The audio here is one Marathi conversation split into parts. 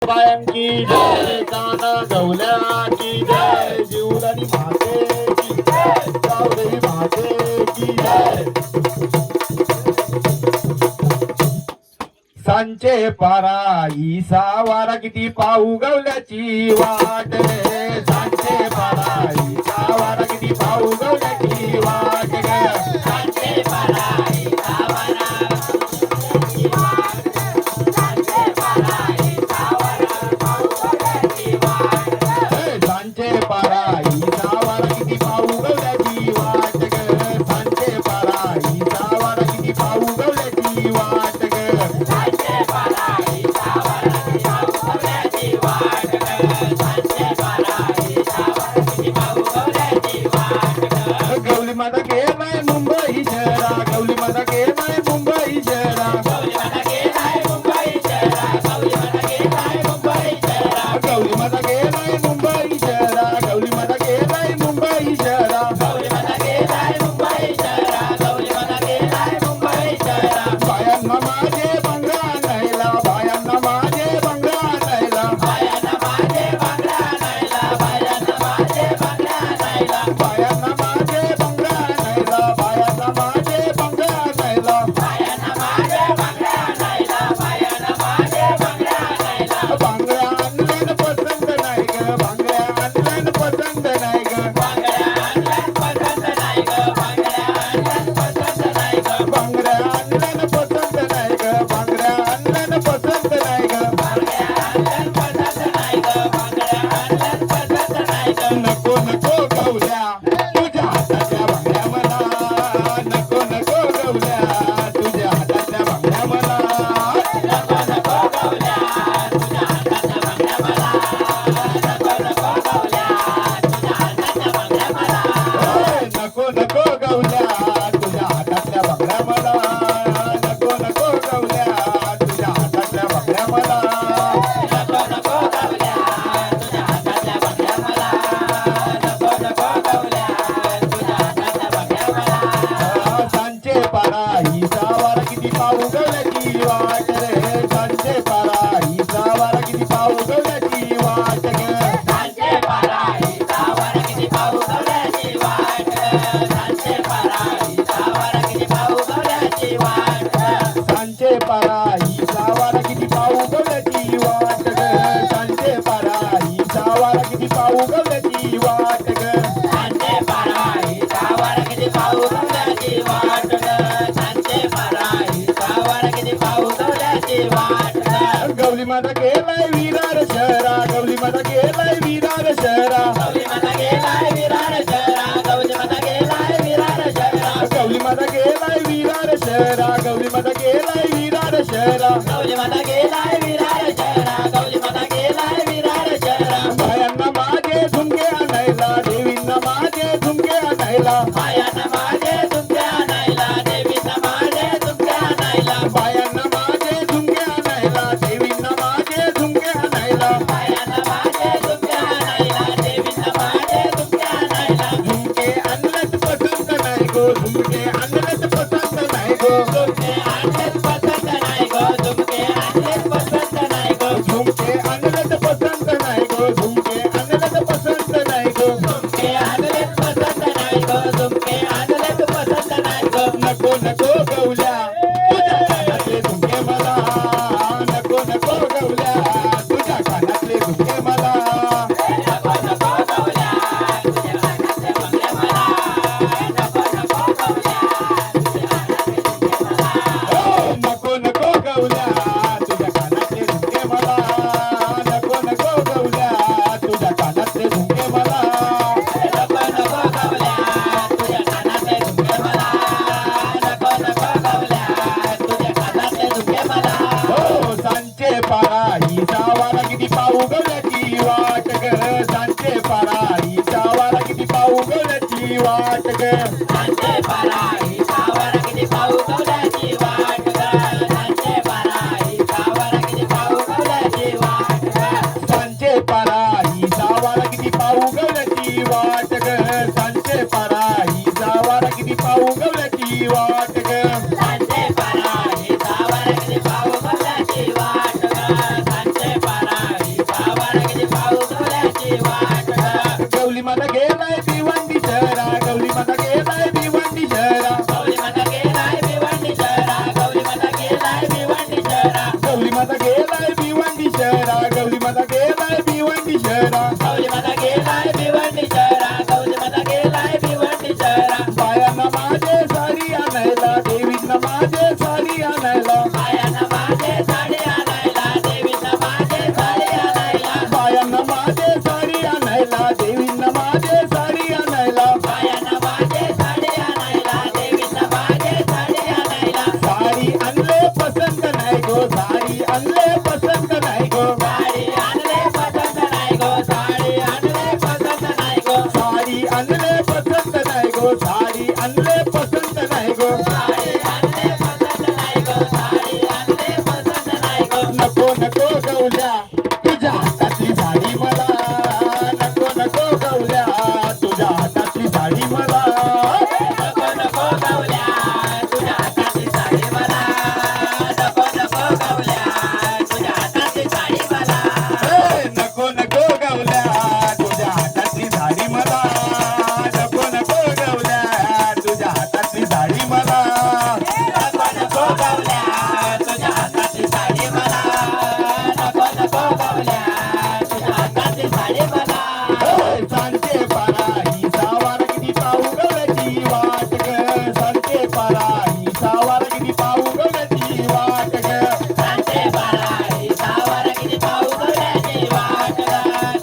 बायांकी जय काना गवल्याची जय जीवदानी मातेची जय गावदेवी मातेची जय सांचे पारा सावारा किती पाऊ गवल्याची वाट रे सांचे पारा सावारा किती पाऊ गवल्याची वाट ग सांचे पारा गवली माता गेलाय विरार शहरा गवली माता गेलाय विरार शहरा गवली माता गेलाय विरार शहरा गवली माता गेलाय विरार शहरा गवली माता गेलाय विरार शहरा गवली माता गेलाय विरार शहरा गवली माता गेलाय विरार शहरा गवली माता गेलाय विरार शहरा बायांना माझे झुमके आणायला देवींना माझे झुमके आणायला बायांना माझे झुमके आणायला देवींना माझे झुमके आणायला बायांना माझे झुमके आणायला देवींना माझे झुमके आणायला बायांना माझे झुमके आणायला देवींना माझे झुमके आणायला झुमके आणलंच पसंत नाही गो झुमके आणलंच पसंत नाही गो झुमके आणलंच पसंत नाही गो झुमके आणलंच पसंत नाही गो झुमके आणलंच पसंत नाही गो झुमके आणलंच पसंत नाही गो झुमके आणलंच पसंत नाही गो झुमके आणलंच पसंत नाही गो नको नको गवल्या तुझ्या कानातले झुमके मला नको नको गवल्या तुझ्या कानातले झुमके मला नको नको गवल्या तुझ्या कानातले झुमके मला नको नको गवल्या नको नको गवल्या तुझ्या कानातले झुमके मला नको नको गवल्या तुझ्या कानातले झुमके मला नको नको गवल्या तुझ्या कानातले झुमके मला नको नको गवल्या तुझ्या कानातले झुमके मला हो सांचे पारा ही सावारा किती पाऊ गवल्याची वाट ग सांचे पारा ही सावारा किती पाऊ गवल्याची वाट ग सांचे पारा ही सावारा किती पाऊ गवल्याची वाट ग सांचे पारा ही सावारा किती पाऊ गवल्याची वाट ग सांचे पारा ही सावारा किती पाऊ गवल्याची वाट ग सांचे पारा ही सावारा किती पाऊ गवल्याची वाट ग सांचे पारा ही सावारा किती पाऊ गवल्याची वाट ग सांचे पारा शहरा गौरी माता गेलाय भिवंडी शहरा गौरी माता गेलाय भिवंडी शहरा बायांना माझे साडी आणायला देवींना माझे साडी आणायला बायांना माझे साडी आणायला देवींना माझे साडी आणायला बायांना माझे साडी आणायला देवींना माझे साडी आणायला बायांना माझे साडी आणायला देवींना माझे साडी आणायला साडी आणले पसंत नाही गो साडी आणले पसंत नाही गो साडी आणले पसंत नाही गो साडी आणले पसंत नाही गो साडी आणले पसंत नाही गो साडी आणले पसंत नाही गो साडी आणले पसंत नाही गो साडी आणले पसंत नाही गो नको नको गवल्या तुझ्या हातातली साडी मला नको नको गवल्या तुझ्या हातातली साडी मला नको नको गवल्या तुझ्या हाताची साडी मला नको नको गवल्या तुझ्या हाताची साडी मला ए, नको नको गवल्या तुझ्या हातातली साडी मला नको नको गवल्या तुझ्या हातातली साडी मला नको नको गवल्या तुझ्या हाताची साडी मला नको नको गवल्या तुझ्या हाताची साडी मला ए, सांगते पारा ही सावार किती पाहू गवल्याची वाट ग सांगते पारा ही सावार किती पाहू गवल्याची वाट ग सांगते बारा ही सावर किती पाहू गवल्याची वाट ग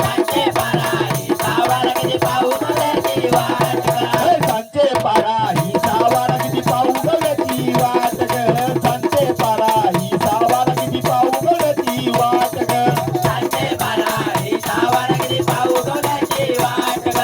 सांगते बारा ही सावर किती पाहू गवल्याची वाट ग ए, सांगते पारा ही सावार किती पाहू गवल्याची वाट ग सांगते पारा ही सावार किती पाहू गवल्याची वाट ग सांगते बारा ही सावर किती पाहू गवल्याची वाट ग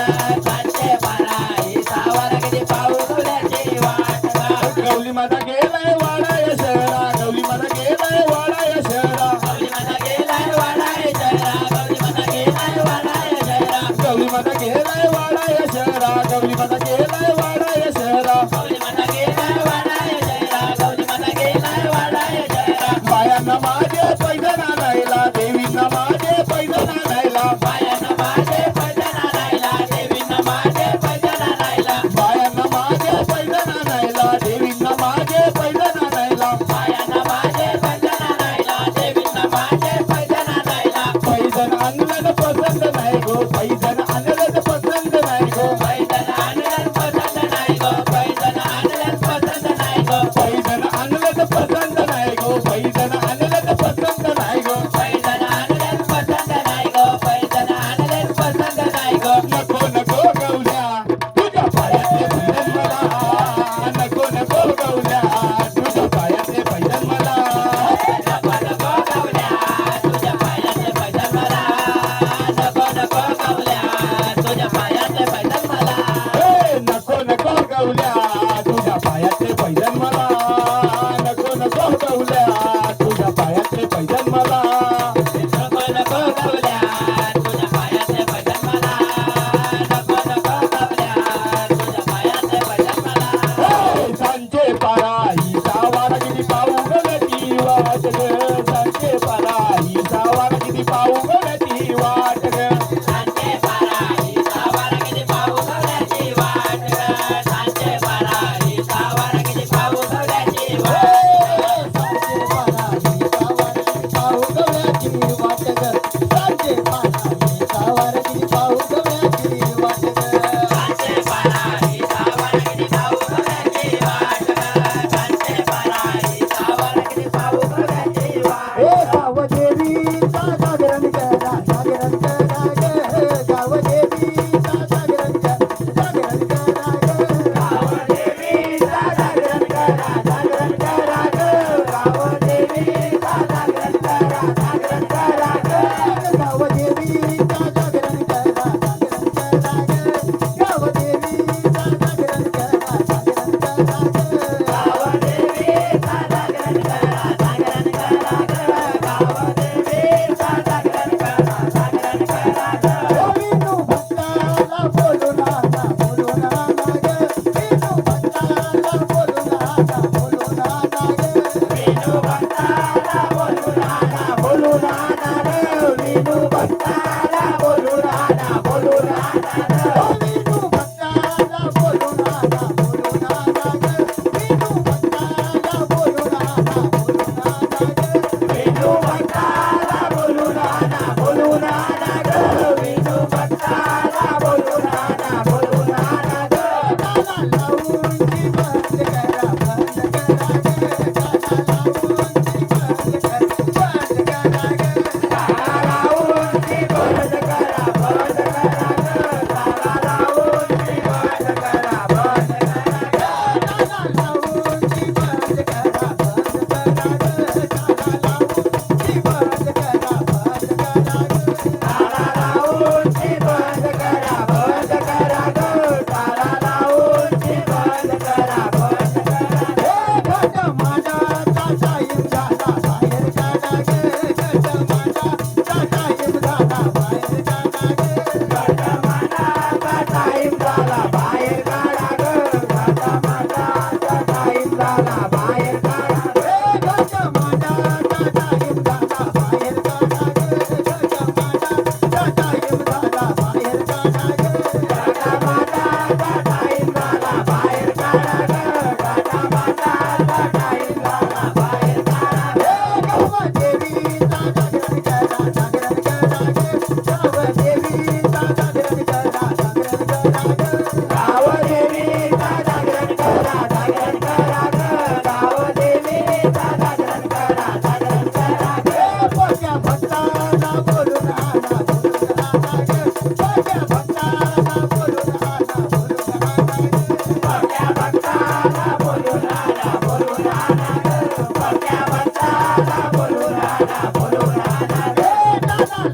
सांगते बारा ही सावर किती पाहू गवल्याची वाट ग गवली माझा गेलाय वाडाय शहरा गवली माझा गेलाय वाडाय शहरा गौरी माता गेलाय वाडाय शहरा गौरी माता गेलाय वाडाय शहरा गवली माझा गेलाय वाडाय शहरा गवली माझा गेलाय वाडाय शहरा गौरी माता गेलाय वाडाय शहरा गौरी माता गेलाय वाडाय शहरा बायांना माझे पैदल आणायला देवींना माझे पैदल आणायला बायांना माझे पैदल आणायला देवींना माझे पैदल आणायला बायांना माझे पैदल आणायला देवींना माझे पैदल आणायला बायांना माझे पैदल आणायला देवींना माझे पैदल आणायला पैदल आणलं पसंत नाही गो पैदल आणलं पसंत नाही गो पैदल आणलं पसंत नाही गो पैदल आणलं पसंत नाही गो पैदल आणलं पसंत नाही गो पैदल आणलं पसंत नाही गो पैदल आणलं पसंत नाही गो पैदल आणलं पसंत नाही गो नको नको गवल्या तुझ्या पायातले पैदल मला नको नको गवल्या तुझ्या पायातले पैदल मला नको नको गवल्या तुझ्या पायाचे पैदल मला नको नको गवल्या तुझ्या पायाचे पैदल मला ए, नको नको गवल्या तुझ्या पायातले पैदल मला नको नको गवल्या तुझ्या पायातले पैदल मला नको नको गवल्या तुझ्या पायाचे पैदल मला नको नको गवल्या तुझ्या पायाचे पैदल मला ए, सांचे पारा ही सावार किती पाहू गवल्याची वाट ग सांचे पारा ही सावार किती पाहू गवल्याची वाट ग सांचे बारा ही सावर किती पाहू गवल्याची वाट ग सांचे बारा ही सावर किती पाहू गवल्याची वाट सांचे बारा ही सावर किती पाहू गवल्याची वाट ग सांचे बारा ही सावर किती पाहू गवल्याची वाट गावदेवीचा जागरण करा जागरण करा ग गावदेवीचा जागरण करा जागरण करा ग गावदेवीचा जागरण करा जागरण करा ग गावदेवीचा जागरण करा जागरण करा ग विनू भक्ताला बोलू नाना बोलू नाना ग विनू भक्ताला बोलू नाना बोलू नाना ग विनू भक्ताला बोलू नाना ग विनू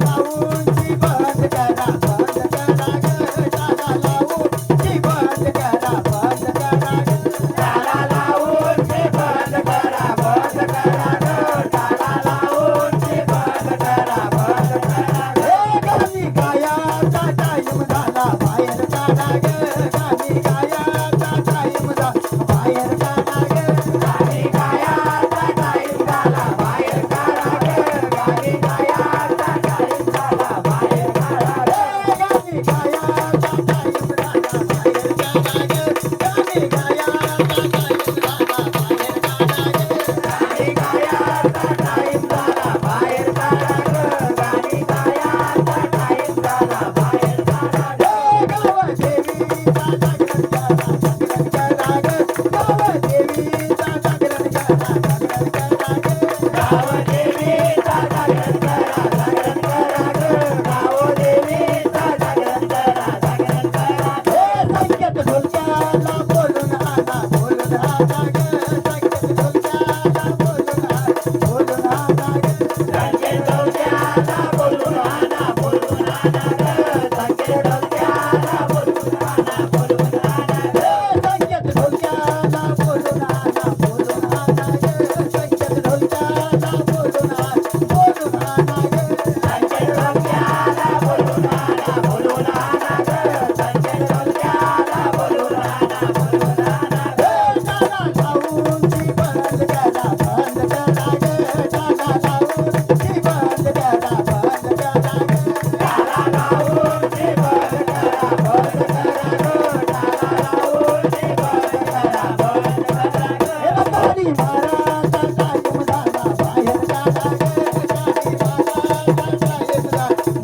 लावून ती बंद करा ग टाळा लावून ती बंद करा ग टाळा लावून ते बंद करा ग टाळा लावून ते बंद करा हे गाणी गायाचा टाईम झाला बाहेर काढा ग गाणी गायाचा टाईम झाला बाहेर काढा ग गाणी गायाचा टाईम झाला बाहेर काढा ग गाणी गायाचा टाईम झाला बाहेर काढा ग गाणी गायाचा टाईम झाला बाहेर काढा ग गाणी गायाचा टाईम झाला बाहेर काढा ग गाणी गायाचा टाईम झाला बाहेर काढा ग गाणी गायाचा टाईम झाला बाहेर काढा ग गाव देवीचा जागरण करा ग गाव देवीचा जागरण करा ग गाव देवीचा जागरण करा ग गाव देवीचा जागरण करा हे संकेत ढोलक्याला बोलून आणा ग संकेत ढोलक्याला बोलून आणा ग संकेत डोक्याला बोलून आणा ग संकेत डोक्याला बोलून आणा हे संकेत ढोलक्याला बोलून आणा ग संकेत ढोलक्याला बोलून आणा ग संकेत डोक्याला बोलून आणा ग संकेत डोक्याला बोलून आणा हे टाळा लावून ती बंद करा ग टाळा लावून ती बंद करा ग टाळा लावून ते बंद करा ग टाळा लावून ते बंद करा हे गाडी माराचा टाईम झाला बाहेर काढा ग गाडी माराचा टाईम झाला